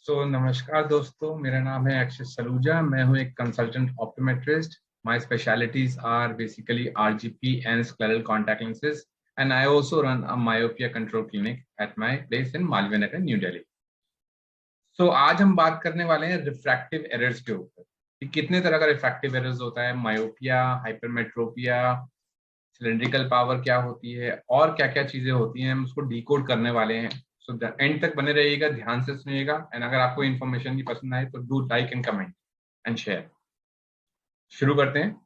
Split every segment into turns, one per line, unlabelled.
नमस्कार दोस्तों, मेरा नाम है अक्षय सलूजा। मैं हूं एक consultant optometrist. My specialities are basically RGP and scleral contact lenses and I also run a myopia control clinic at my place in Malviya Nagar, new Delhi. आज हम बात करने वाले हैं रिफ्रैक्टिव एरर्स के ऊपर कि कितने तरह का रिफ्रैक्टिव एरर्स होता है, मायोपिया, हाइपरमेट्रोपिया, सिलेंड्रिकल पावर क्या होती है और क्या क्या चीजें होती हैं। हम उसको डिकोड करने वाले हैं। एंड तक बने रहिएगा, ध्यान से सुनिएगा। एंड अगर आपको इन्फॉर्मेशन की पसंद आए तो do like and comment and share. शुरू करते हैं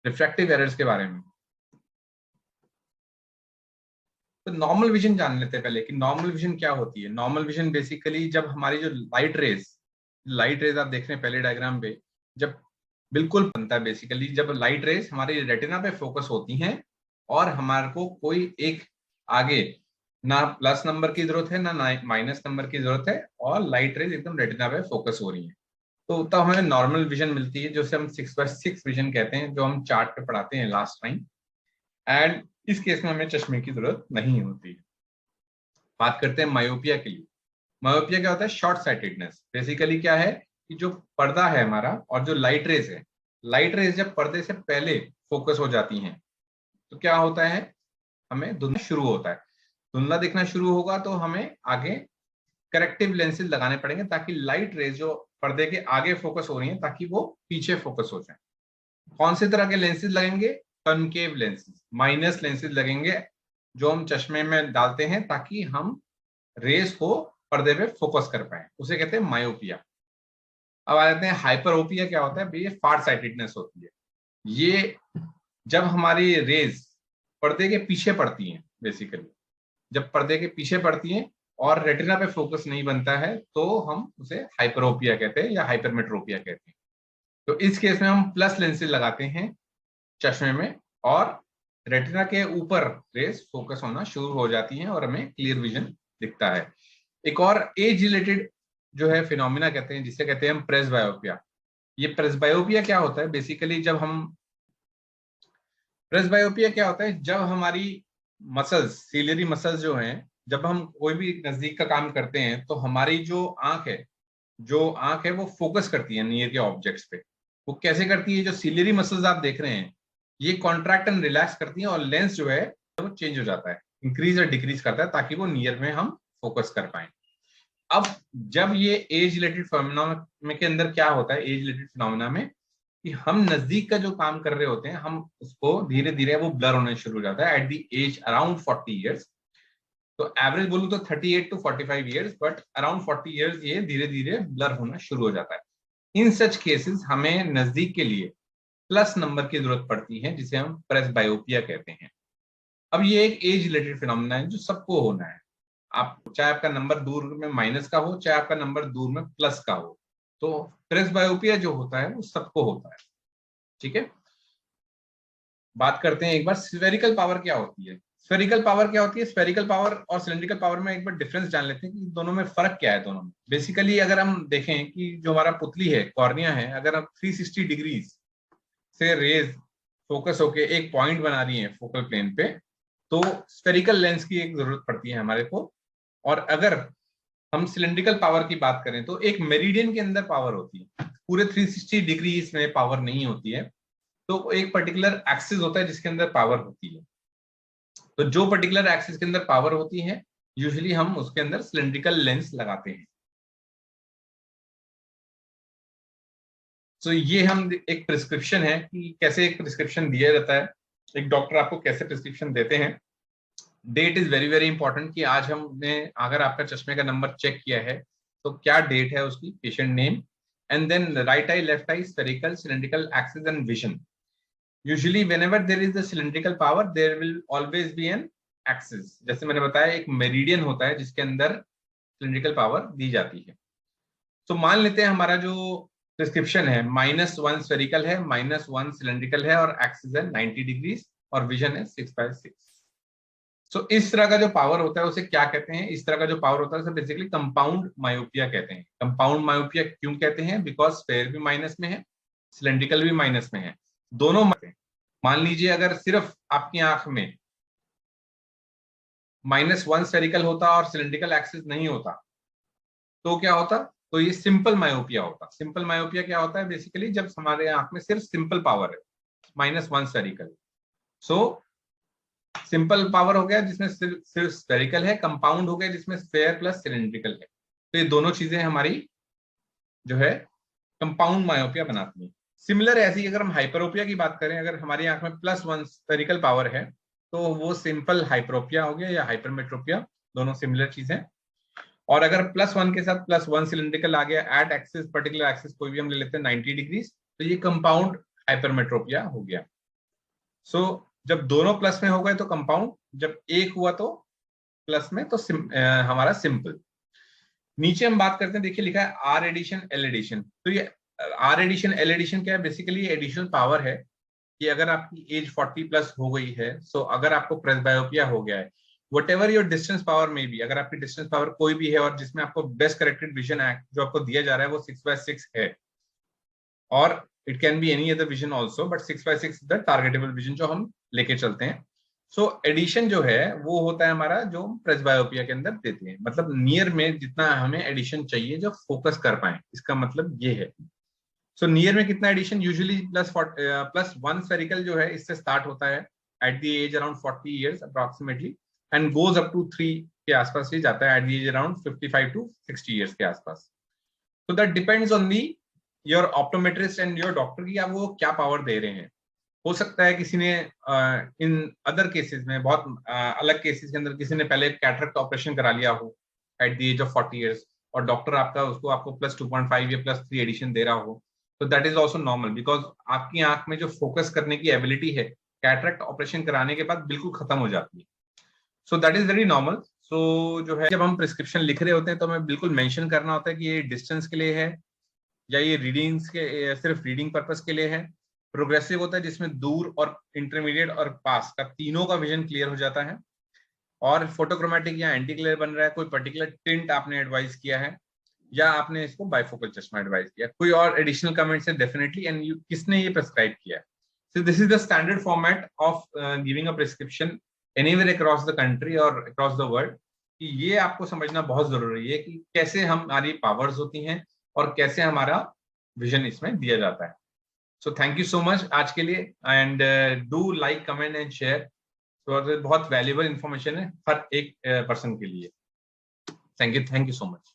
रिफ्रैक्टिव एरर्स के बारे में। तो नॉर्मल विजन जान लेते हैं पहले कि नॉर्मल विजन क्या होती है। नॉर्मल विजन बेसिकली जब हमारी जो लाइट रेज आप देख रहे हैं पहले डायग्राम पे, जब बिल्कुल बनता है बेसिकली जब लाइट रेज हमारी रेटिना पे फोकस होती हैं और हमारे को कोई एक आगे ना प्लस नंबर की जरूरत है ना माइनस नंबर की जरूरत है और लाइट रेज एकदम रेटिना पे फोकस हो रही है, तो तब हमें नॉर्मल विजन मिलती है, जिसे हम 6/6 विजन कहते हैं, जो हम चार्ट पे पढ़ाते हैं लास्ट टाइम। एंड इस केस में हमें चश्मे की जरूरत नहीं होती। बात करते हैं मायोपिया के लिए। मायोपिया क्या होता है? Short sightedness. बेसिकली क्या है कि जो पर्दा है हमारा और जो लाइट रेज है, लाइट रेज जब पर्दे से पहले फोकस हो जाती हैं तो क्या होता है, हमें धुंधला शुरू होता है। धुंधला दिखना शुरू होगा तो हमें आगे करेक्टिव लेंसेज लगाने पड़ेंगे ताकि लाइट रेज जो पर्दे के आगे फोकस हो रही है ताकि वो पीछे फोकस हो जाए। कौन से तरह के लेंसेज लगेंगे? कनकेव लेंसेज, माइनस लेंसेज लगेंगे जो हम चश्मे में डालते हैं ताकि हम रेस को पर्दे पे फोकस कर पाए, उसे कहते हैं मायोपिया। अब आ जाते हैं हाइपरोपिया। क्या होता है? ये फार साइटेडनेस होती है। ये जब हमारी रेज पर्दे के पीछे पड़ती हैं, बेसिकली जब पर्दे के पीछे पड़ती हैं और रेटिना पे फोकस नहीं बनता है तो हम उसे हाइपरोपिया कहते हैं या हाइपरमेट्रोपिया कहते हैं। तो इस केस में हम प्लस लेंसेज लगाते हैं चश्मे में और रेटिना के ऊपर रेज फोकस होना शुरू हो जाती हैं और हमें क्लियर विजन दिखता है। एक और एज रिलेटेड जो है फिनोमिना कहते हैं, जिसे कहते हैं हम प्रेसबायोपिया। ये प्रेसबायोपिया क्या होता है? बेसिकली प्रेसबायोपिया क्या होता है, जब हमारी मसल्स, सीलियरी मसल्स जो हैं, जब हम कोई भी नजदीक का काम करते हैं तो हमारी जो आंख है वो फोकस करती है नियर के ऑब्जेक्ट्स पे। वो कैसे करती है? जो सीलियरी मसल्स आप देख रहे हैं ये कॉन्ट्रैक्ट एंड रिलैक्स करती हैं और लेंस जो है वो चेंज हो जाता है, इंक्रीज और डिक्रीज करता है ताकि वो नियर में हम फोकस कर पाए। अब जब ये एज रिलेटेड फिनोमेना के अंदर क्या होता है, एज रिलेटेड फिनोमेना में, कि हम नजदीक का जो काम कर रहे होते हैं हम उसको धीरे धीरे वो ब्लर होने शुरू हो जाता है at the age around 40 years. तो एवरेज बोलूं तो 38 to 45 years, but around 40 years ये धीरे धीरे ब्लर होना शुरू हो जाता है। इन सच केसेस हमें नजदीक के लिए प्लस नंबर की जरूरत पड़ती है, जिसे हम प्रेसबायोपिया कहते हैं। अब ये एक एज रिलेटेड फिनोमेना है जो सबको होना है। आप चाहे आपका नंबर दूर में माइनस का हो चाहे आपका नंबर दूर में प्लस का हो, तो प्रेसबायोपिया जो होता है वो सबको होता है। ठीक है, बात करते हैं एक बार स्फेरिकल पावर क्या होती है। स्फेरिकल पावर क्या होती है? स्फेरिकल पावर और सिलेंड्रिकल पावर में एक बार डिफरेंस जान लेते हैं कि दोनों में फर्क क्या है। दोनों में बेसिकली अगर हम देखें कि जो हमारा पुतली है, कॉर्निया है, अगर हम 360 डिग्रीज से रेज फोकस होके एक पॉइंट बना रही है फोकल प्लेन पे, तो स्फेरिकल लेंस की एक जरूरत पड़ती है हमारे को। और अगर हम सिलेंड्रिकल पावर की बात करें तो एक मेरिडियन के अंदर पावर होती है, पूरे 360 डिग्री इसमें पावर नहीं होती है। तो एक पर्टिकुलर एक्सिस होता है जिसके अंदर पावर होती है। तो जो पर्टिकुलर एक्सिस के अंदर पावर होती है यूजुअली हम उसके अंदर सिलेंड्रिकल लेंस लगाते हैं। तो ये हम एक प्रिस्क्रिप्शन है कि कैसे एक प्रिस्क्रिप्शन दिया जाता है, एक डॉक्टर आपको कैसे प्रिस्क्रिप्शन देते हैं। Date is very very important कि आज हमने अगर आपका चश्मे का नंबर चेक किया है तो क्या डेट है उसकी, patient name, and then right eye, left eye, spherical, cylindrical, axis and vision. Usually whenever there is a cylindrical power there will always be an axis। जैसे मैंने बताया एक मेरिडियन होता है जिसके अंदर सिलेंड्रिकल पावर दी जाती है। तो मान लेते हैं हमारा जो प्रिस्क्रिप्शन है -1 स्फेरिकल है, -1 सिलेंड्रिकल है और एक्सिस है 90 डिग्रीज और विजन है 6/6। सो इस तरह का जो पावर होता है उसे क्या कहते हैं? इस तरह का जो पावर होता है उसे बेसिकली कंपाउंड मायोपिया कहते हैं। कंपाउंड मायोपिया क्यों कहते हैं? बिकॉज स्फेयर भी माइनस में है, सिलेंड्रिकल भी माइनस में है, दोनों। मान लीजिए अगर सिर्फ आपकी आंख में -1 स्फेरिकल होता और सिलेंड्रिकल एक्सिस नहीं होता तो क्या होता, तो ये सिंपल मायोपिया होता। सिंपल मायोपिया क्या होता है बेसिकली, जब हमारे आंख में सिर्फ सिंपल पावर है, -1 स्फेरिकल। सो सिंपल पावर हो गया जिसमें सिर्फ स्फेरिकल है, कंपाउंड हो गया जिसमें स्फेयर प्लस सिलेंड्रिकल है। तो ये दोनों चीजें हमारी जो है कंपाउंड मायोपिया बनाती है। सिमिलर ऐसी अगर हम हाइपरोपिया की बात करें, अगर हमारी आंख में +1 स्फेरिकल पावर है तो वो सिंपल हाइपरोपिया हो गया या हाइपरमेट्रोपिया, दोनों सिमिलर चीज है। और अगर +1 के साथ +1 सिलेंड्रिकल आ गया एट एक्सिस, पर्टिकुलर एक्सिस कोई भी हम ले लेते हैं 90 डिग्रीज, तो ये कंपाउंड हाइपरमेट्रोपिया हो गया। सो जब दोनों प्लस में हो गए तो कंपाउंड, जब एक हुआ तो प्लस में तो हमारा सिंपल। नीचे हम बात करते हैं, देखिए लिखा है आर एडिशन एल एडिशन। तो ये आर एडिशन एल एडिशन क्या है, बेसिकली एडिशनल पावर है कि अगर आपकी एज 40+ हो गई है, सो अगर आपको प्रेसबायोपिया हो गया है, what ever your distance power में भी, अगर आपकी डिस्टेंस पावर कोई भी है और जिसमें आपको बेस्ट करेक्टेड विजन एक्ट जो आपको दिया जा रहा है वो 6/6 है, और it can be any other vision also, but 6/6 the targetable vision जो हम लेके चलते हैं। सो एडिशन जो है वो होता है हमारा जो प्रेसबायोपिया के अंदर देते हैं, मतलब नियर में जितना हमें एडिशन चाहिए जो फोकस कर पाए, इसका मतलब ये है। सो नियर में कितना एडिशन, यूजुअली +1 स्फेरिकल जो है इससे स्टार्ट होता है at the age around 40 years approximately, and goes up to 3 के आसपास ही जाता है at the age around 55 to 60 years के आसपास। तो that depends on the your optometrist and your doctor की आप वो क्या पावर दे रहे हैं। हो सकता है किसी ने इन अदर केसेस में, बहुत अलग केसेस के अंदर किसी ने पहले कैटरेक्ट ऑपरेशन करा लिया हो at the age of 40 years और डॉक्टर आपका उसको आपको +2.5 या +3 एडिशन दे रहा हो, तो that is also normal, because आपकी आंख में जो फोकस करने की एबिलिटी है कैटरेक्ट ऑपरेशन कराने के बाद बिल्कुल खत्म हो जाती है। So that is very normal. So जो है जब हम प्रिस्क्रिप्शन लिख रहे होते हैं तो हमें बिल्कुल मेंशन करना होता है कि ये डिस्टेंस के लिए है या ये रीडिंग्स के सिर्फ रीडिंग पर्पस के लिए है। प्रोग्रेसिव होता है जिसमें दूर और इंटरमीडिएट और पास का तीनों का विजन क्लियर हो जाता है। और फोटोक्रोमेटिक या एंटी क्लियर बन रहा है, कोई पर्टिकुलर टिंट आपने एडवाइस किया है या आपने इसको बाइफोकल चश्मा एडवाइस किया, कोई और एडिशनल कमेंट्स है डेफिनेटली, एंड किसने ये प्रेस्क्राइब किया है। So this is the standard format of giving a prescription anywhere across the country और अक्रॉस द वर्ल्ड। कि ये आपको समझना बहुत जरूरी है कि कैसे हमारी पावर्स होती हैं और कैसे हमारा विजन इसमें दिया जाता है। So thank you so much आज के लिए, and do like, comment and share. तो बहुत वैल्यूएबल इंफॉर्मेशन है हर एक पर्सन के लिए। Thank you so much.